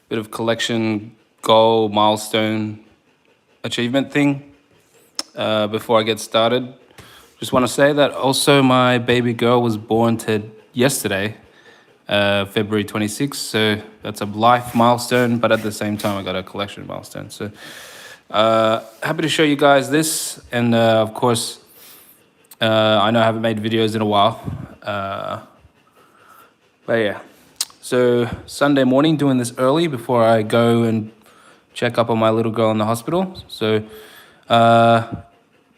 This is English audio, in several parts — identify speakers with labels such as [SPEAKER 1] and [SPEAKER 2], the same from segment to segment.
[SPEAKER 1] bit of collection goal milestone achievement thing before I get started. Just want to say that also my baby girl was born yesterday, February 26th. So that's a life milestone, but at the same time, I got a collection milestone. So happy to show you guys this. And of course, I know I haven't made videos in a while. But yeah, so Sunday morning, doing this early before I go and check up on my little girl in the hospital. So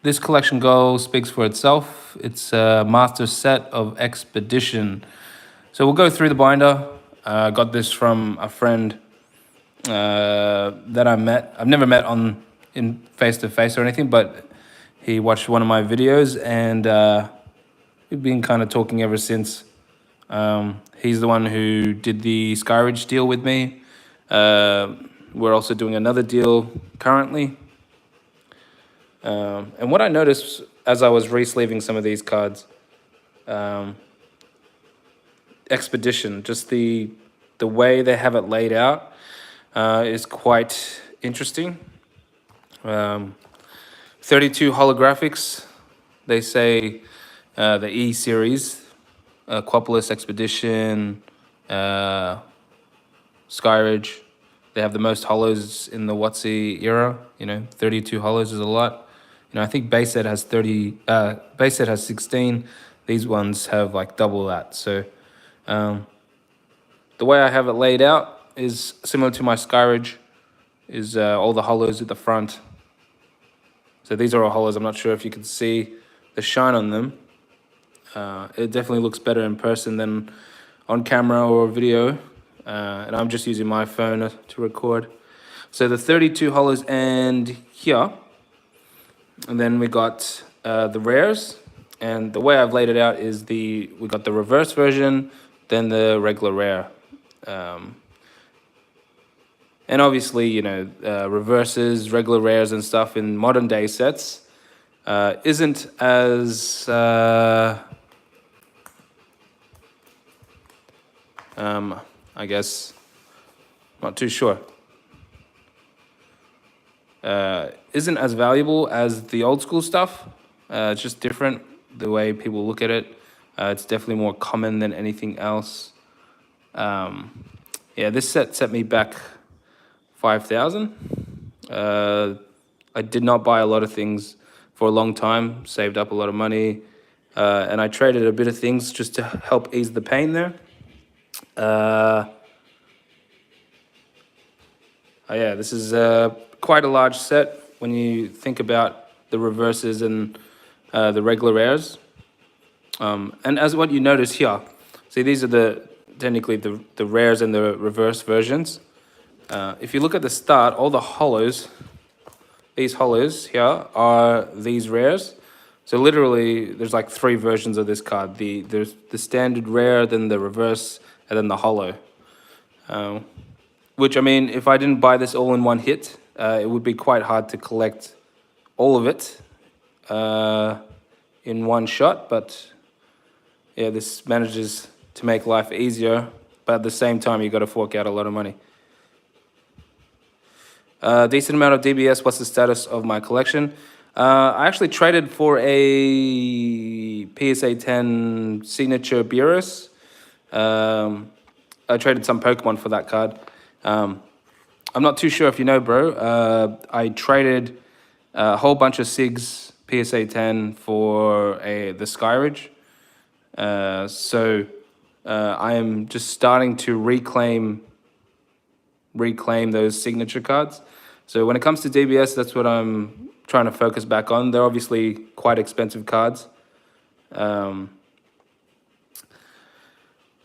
[SPEAKER 1] this collection goal speaks for itself. It's a master set of Expedition. So we'll go through the binder. Got this from a friend that I met. I've never met in face-to-face or anything, but he watched one of my videos, and we've been kind of talking ever since. He's the one who did the Skyridge deal with me. We're also doing another deal currently. And what I noticed as I was re-sleeving some of these cards, Expedition, just the way they have it laid out is quite interesting. 32 holographics. They say the E series, Quapolis Expedition, Skyridge. They have the most holos in the WotC era. 32 holos is a lot. I think base set has 30. Base set has 16. These ones have like double that. So the way I have it laid out is similar to my Skyridge. Is all the holos at the front. So these are all holos. I'm not sure if you can see the shine on them. It definitely looks better in person than on camera or video. And I'm just using my phone to record. So the 32 holos and here. And then we got the rares. And the way I've laid it out is we got the reverse version, then the regular rare. And obviously, reverses, regular rares and stuff in modern day sets isn't as I guess, not too sure. Isn't as valuable as the old school stuff. It's just different the way people look at it. It's definitely more common than anything else. Yeah, this set me back 5,000. I did not buy a lot of things for a long time, saved up a lot of money, and I traded a bit of things just to help ease the pain there. Yeah, this is quite a large set when you think about the reverses and the regular rares. And as what you notice here, see, these are technically the rares and the reverse versions. If you look at the start, all the holos, these holos here are these rares. So literally, there's like 3 versions of this card. There's the standard rare, then the reverse, and then the holo. Which, I mean, if I didn't buy this all in one hit, it would be quite hard to collect all of it in one shot. But yeah, this manages to make life easier. But at the same time, you got to fork out a lot of money. Decent amount of DBS. What's the status of my collection? I actually traded for a PSA 10 signature Beerus. I traded some Pokemon for that card. I'm not too sure if you know, bro. I traded a whole bunch of SIGs PSA 10 for the Skyridge. So I am just starting to reclaim those signature cards. So when it comes to DBS, that's what I'm trying to focus back on. They're obviously quite expensive cards.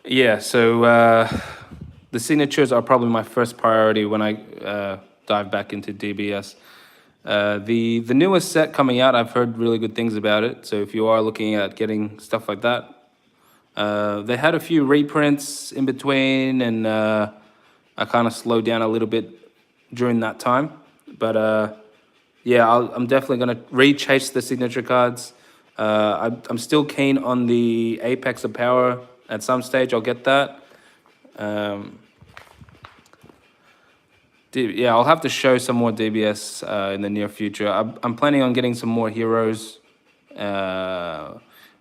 [SPEAKER 1] Yeah, so the signatures are probably my first priority when I dive back into DBS. The newest set coming out, I've heard really good things about it. So if you are looking at getting stuff like that, they had a few reprints in between, and I kind of slowed down a little bit during that time. But yeah, I'm definitely going to re-chase the signature cards. I'm still keen on the Apex of Power. At some stage, I'll get that. Yeah, I'll have to show some more DBS in the near future. I'm planning on getting some more heroes.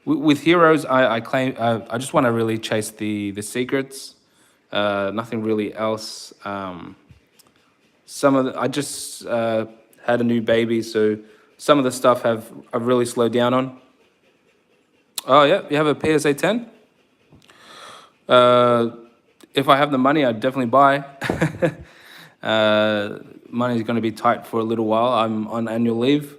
[SPEAKER 1] With heroes, I claim I just want to really chase the secrets. Nothing really else. Some of I just had a new baby, so some of the stuff I've really slowed down on. Oh yeah, you have a PSA 10. If I have the money, I'd definitely buy. Money's going to be tight for a little while. I'm on annual leave.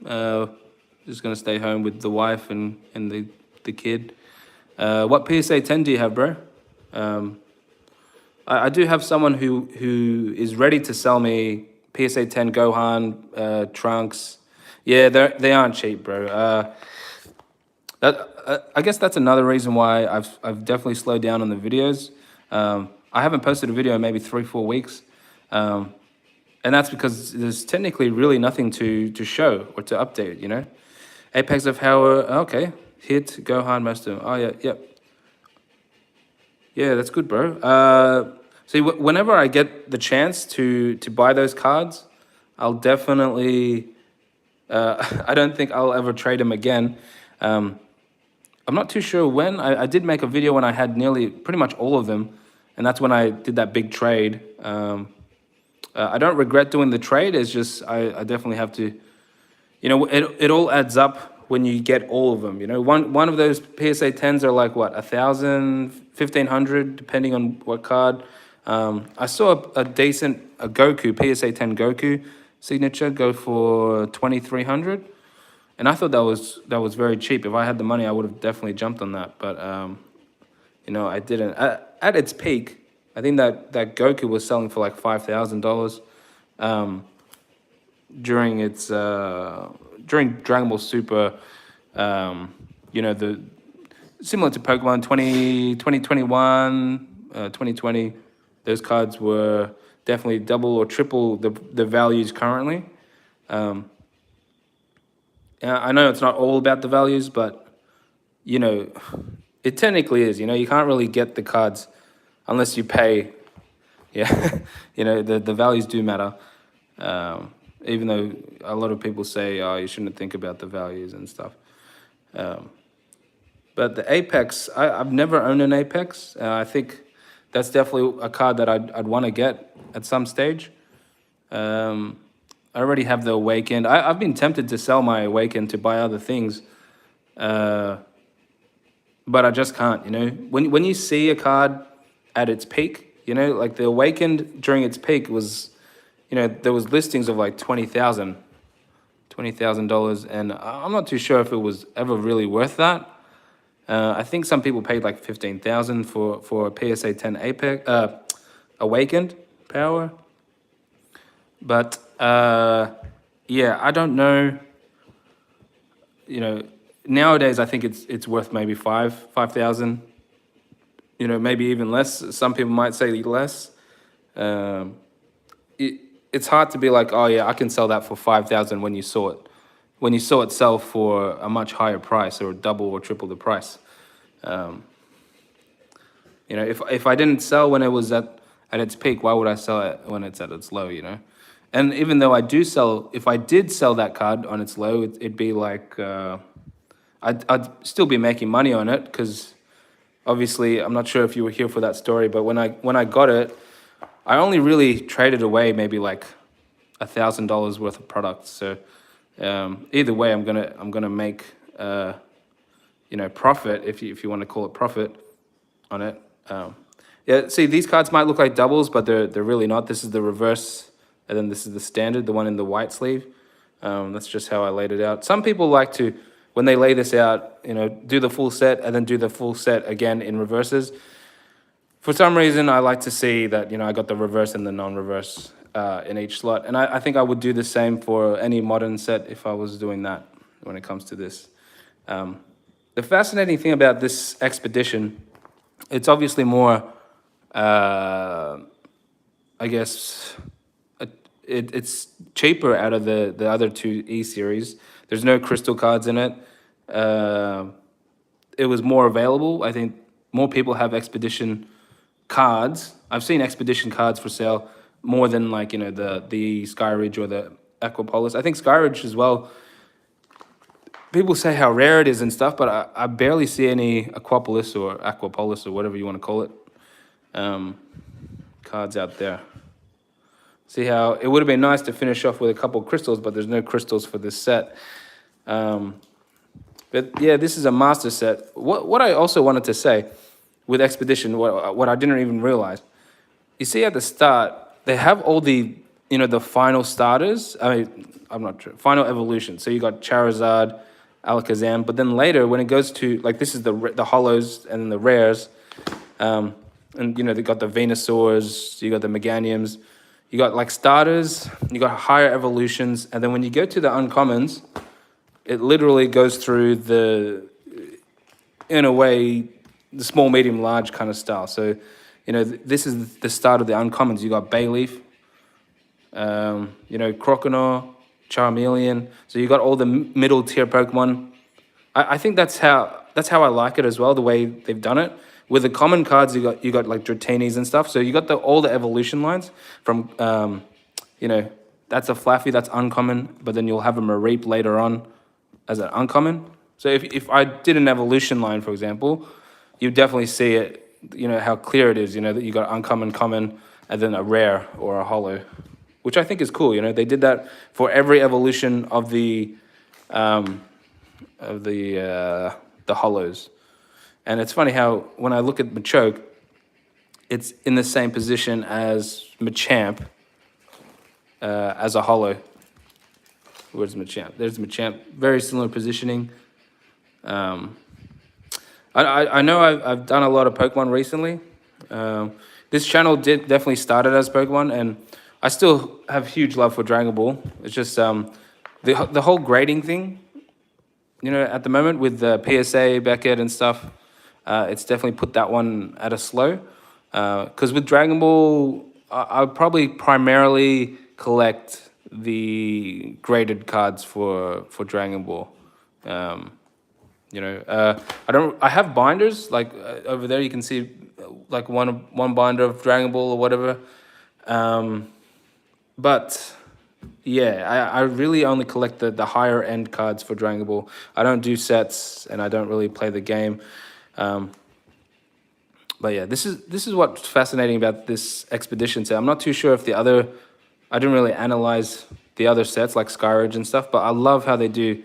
[SPEAKER 1] Just going to stay home with the wife and the kid. What PSA 10 do you have, bro? I do have someone who is ready to sell me PSA 10 Gohan, Trunks. Yeah, they aren't cheap, bro. I guess that's another reason why I've definitely slowed down on the videos. I haven't posted a video in maybe 3-4 weeks, and that's because there's technically really nothing to show or to update. You know, Apex of Power. Okay, hit Gohan most of them. Oh yeah, yep. Yeah, that's good, bro. See, whenever I get the chance to buy those cards, I'll definitely. I don't think I'll ever trade them again. I'm not too sure when. I did make a video when I had nearly pretty much all of them, and that's when I did that big trade. I don't regret doing the trade. It's just I definitely have to. You know, it all adds up when you get all of them. You know, one of those PSA 10s are like what, 1,000, 1,500, depending on what card. I saw a decent Goku PSA 10 Goku signature go for 2,300. And I thought that was very cheap. If I had the money, I would have definitely jumped on that. But you know, I didn't. At its peak, I think that Goku was selling for like $5,000 during its during Dragon Ball Super. You know, the similar to Pokemon 2021, 2020. Those cards were definitely double or triple the values currently. I know it's not all about the values, but, you know, it technically is. You know, you can't really get the cards unless you pay. Yeah, you know, the values do matter. Even though a lot of people say, oh, you shouldn't think about the values and stuff. But the Apex, I've never owned an Apex. I think that's definitely a card that I'd want to get at some stage. I already have the Awakened. I've been tempted to sell my Awakened to buy other things, but I just can't. You know, when you see a card at its peak, you know, like the Awakened during its peak was, you know, there was listings of like $20,000, and I'm not too sure if it was ever really worth that. I think some people paid like $15,000 for a PSA 10 Apex Awakened power. But yeah, I don't know. You know, nowadays I think it's worth maybe 5,000. You know, maybe even less. Some people might say less. It's hard to be like, oh yeah, I can sell that for 5,000 when you saw it. When you saw it sell for a much higher price or double or triple the price. You know, if I didn't sell when it was at its peak, why would I sell it when it's at its low? You know. And even though if I did sell that card on its low, it'd be like, I'd still be making money on it because obviously, I'm not sure if you were here for that story, but when I got it, I only really traded away maybe like $1,000 worth of products. So either way, I'm gonna make you know, profit if you want to call it profit on it. Yeah, see, these cards might look like doubles, but they're really not. This is the reverse. And then this is the standard, the one in the white sleeve. That's just how I laid it out. Some people like to, when they lay this out, you know, do the full set and then do the full set again in reverses. For some reason, I like to see that, you know, I got the reverse and the non-reverse in each slot. And I think I would do the same for any modern set if I was doing that when it comes to this. The fascinating thing about this expedition, it's obviously more, I guess... It's cheaper out of the other two E-series. There's no crystal cards in it. It was more available. I think more people have Expedition cards. I've seen Expedition cards for sale more than like, you know, the Skyridge or the Aquapolis. I think Skyridge as well, people say how rare it is and stuff, but I barely see any Aquapolis or Aquapolis or whatever you want to call it cards out there. See how it would have been nice to finish off with a couple of crystals, but there's no crystals for this set. But yeah, this is a master set. What I also wanted to say with Expedition, what I didn't even realize, you see at the start, they have all the, you know, the final starters. I mean, I'm not sure, final evolution. So you got Charizard, Alakazam, but then later when it goes to, like, this is the holos and then the rares, and you know, they got the Venusaurs, you got the Meganiums, you got like starters, you got higher evolutions, and then when you go to the uncommons, it literally goes through the, in a way, the small, medium, large kind of style. So, you know, this is the start of the uncommons. You got Bayleaf, you know, Croconaw, Charmeleon. So you got all the middle tier Pokemon. I think that's how I like it as well, the way they've done it. With the common cards, you got like Dratinis and stuff. So you got all the evolution lines from, you know, that's a Flaffy, that's uncommon, but then you'll have a Mareep later on as an uncommon. So if I did an evolution line, for example, you definitely see it, you know, how clear it is, you know, that you got uncommon, common, and then a rare or a holo, which I think is cool. You know, they did that for every evolution of the holos. And it's funny how when I look at Machoke, it's in the same position as Machamp as a holo. Where's Machamp? There's Machamp. Very similar positioning. I know I've done a lot of Pokemon recently. This channel definitely started as Pokemon, and I still have huge love for Dragon Ball. It's just the whole grading thing, you know, at the moment with the PSA, Beckett and stuff, it's definitely put that one at a slow. Because with Dragon Ball, I'll probably primarily collect the graded cards for Dragon Ball. You know, I have binders like over there. You can see like one binder of Dragon Ball or whatever. But yeah, I really only collect the higher end cards for Dragon Ball. I don't do sets, and I don't really play the game. But yeah, this is what's fascinating about this Expedition set. I'm not too sure if I didn't really analyze the other sets like Skyridge and stuff, but I love how they do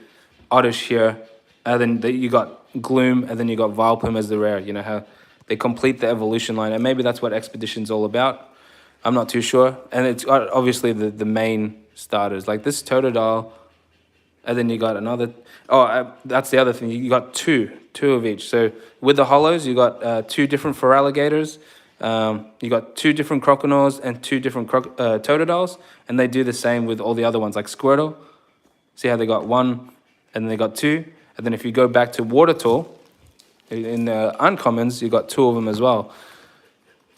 [SPEAKER 1] Oddish here, and then you got Gloom, and then you got Vileplume as the rare. You know, how they complete the evolution line, and maybe that's what Expedition's all about. I'm not too sure. And it's obviously the main starters, like this Totodile, and then you got another, that's the other thing, you got two of each. So with the holos, you got 2 different Feraligators, you got 2 different Croconaws and 2 different Totodiles, and they do the same with all the other ones, like Squirtle. See how they got 1, and then they got 2, and then if you go back to Watertool, in the uncommons, you got 2 of them as well.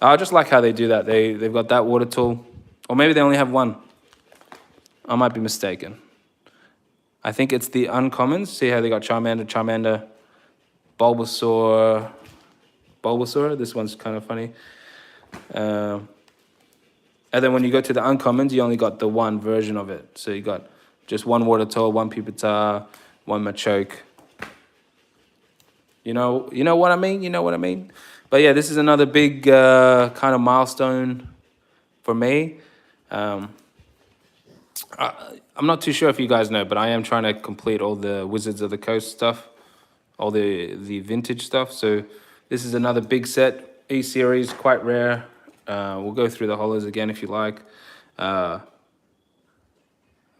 [SPEAKER 1] I just like how they do that. They've got that Watertool, or maybe they only have 1. I might be mistaken. I think it's the uncommons. See how they got Charmander, Bulbasaur. This one's kind of funny. And then when you go to the uncommons, you only got the 1 version of it. So you got just 1 Watertool, 1 Pupitar, 1 Machoke. You know what I mean? You know what I mean? But yeah, this is another big kind of milestone for me. I'm not too sure if you guys know, but I am trying to complete all the Wizards of the Coast stuff, all the vintage stuff. So this is another big set, E-Series, quite rare. We'll go through the holos again if you like. But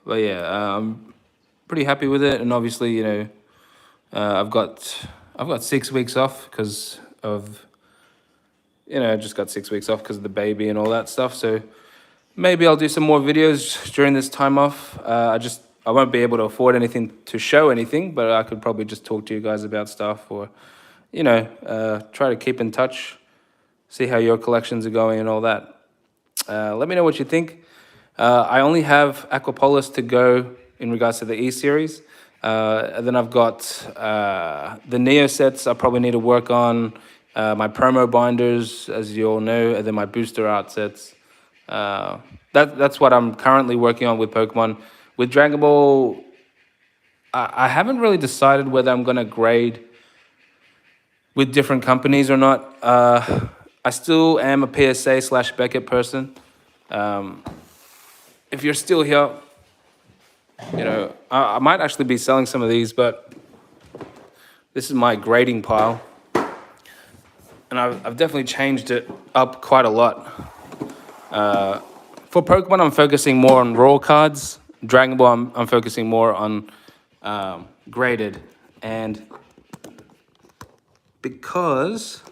[SPEAKER 1] yeah, I'm pretty happy with it. And obviously, you know, I've got 6 weeks off because of, you know, I just got 6 weeks off because of the baby and all that stuff. So maybe I'll do some more videos during this time off. I won't be able to afford anything to show anything, but I could probably just talk to you guys about stuff, or, you know, try to keep in touch, see how your collections are going and all that. Let me know what you think. I only have Aquapolis to go in regards to the E-Series. And then I've got the Neo sets I probably need to work on, my promo binders, as you all know, and then my booster art sets. That's what I'm currently working on with Pokemon. With Dragon Ball, I haven't really decided whether I'm gonna grade with different companies or not. I still am a PSA/Beckett person. If you're still here, I might actually be selling some of these, but this is my grading pile, and I've definitely changed it up quite a lot. For Pokemon, I'm focusing more on raw cards. Dragon Ball, I'm focusing more on graded, and because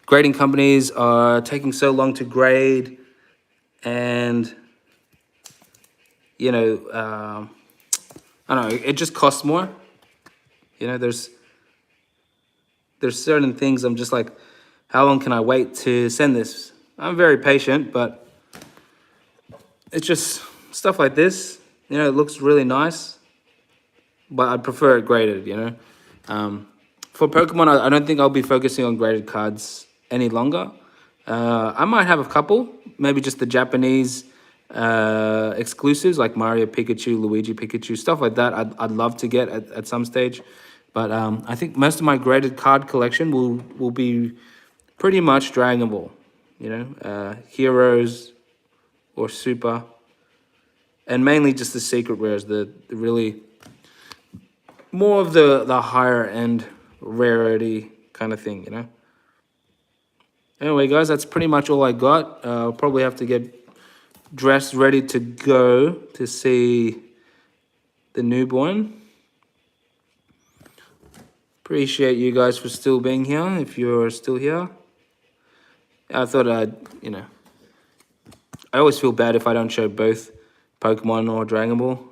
[SPEAKER 1] grading companies are taking so long to grade, and I don't know, it just costs more. There's certain things I'm just like, how long can I wait to send this? I'm very patient, but it's just stuff like this. It looks really nice, but I'd prefer it graded. For Pokemon, I don't think I'll be focusing on graded cards any longer. I might have a couple, maybe just the Japanese exclusives like Mario Pikachu, Luigi Pikachu, stuff like that. I'd love to get at some stage, but I think most of my graded card collection will be pretty much Dragon Ball. Heroes or Super, and mainly just the secret rares, the really more of the higher end rarity kind of thing. Anyway, guys, that's pretty much all I got. I'll probably have to get dressed, ready to go to see the newborn. Appreciate you guys for still being here, if you're still here. I thought I always feel bad if I don't show both Pokemon or Dragon Ball.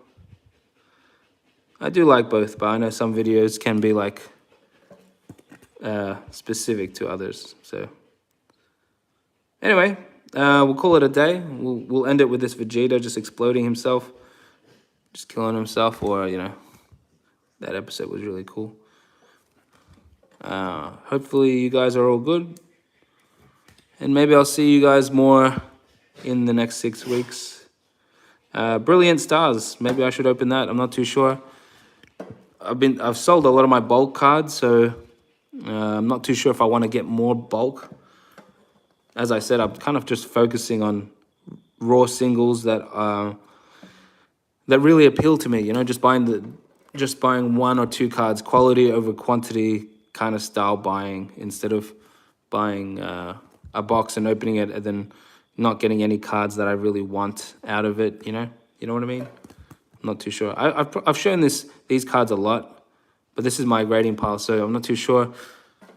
[SPEAKER 1] I do like both, but I know some videos can be like specific to others. So anyway, we'll call it a day. We'll end it with this Vegeta just exploding himself, just killing himself, or that episode was really cool. Hopefully you guys are all good, and maybe I'll see you guys more in the next 6 weeks. Brilliant Stars, maybe I should open that. I'm not too sure. I've sold a lot of my bulk cards, so I'm not too sure if I want to get more bulk. As I said, I'm kind of just focusing on raw singles that really appeal to me. Just buying 1 or 2 cards, quality over quantity kind of style buying, instead of buying a box and opening it and then not getting any cards that I really want out of it. You know what I mean? I'm not too sure. I've shown these cards a lot, but this is my grading pile, so I'm not too sure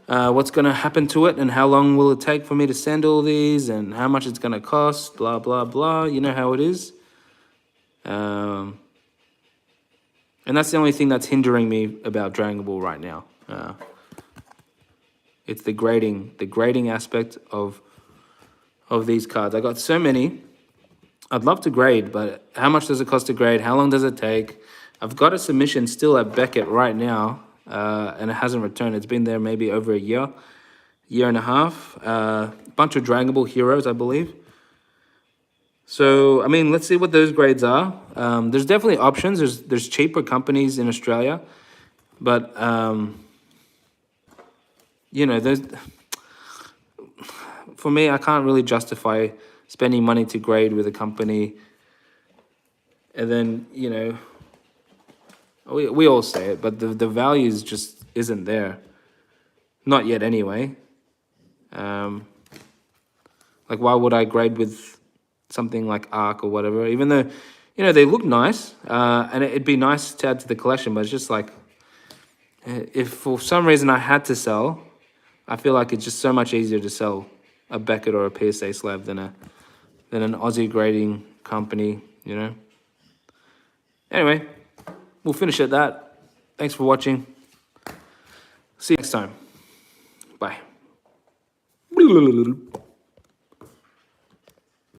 [SPEAKER 1] what's going to happen to it and how long will it take for me to send all these and how much it's going to cost, blah, blah, blah. You know how it is. And that's the only thing that's hindering me about Dragon Ball right now. It's the grading aspect of these cards. I got so many. I'd love to grade, but how much does it cost to grade? How long does it take? I've got a submission still at Beckett right now, and it hasn't returned. It's been there maybe over a year and a half. Bunch of Dragon Ball heroes, I believe. So, I mean, let's see what those grades are. There's definitely options. There's cheaper companies in Australia, but there's, for me, I can't really justify spending money to grade with a company, and then we all say it, but the values just isn't there, not yet anyway. Like, why would I grade with something like Arc or whatever, even though they look nice, and it'd be nice to add to the collection, but it's just like, if for some reason I had to sell, I feel like it's just so much easier to sell a Beckett or a PSA slab than an Aussie grading company, Anyway, we'll finish at that. Thanks for watching. See you next time. Bye.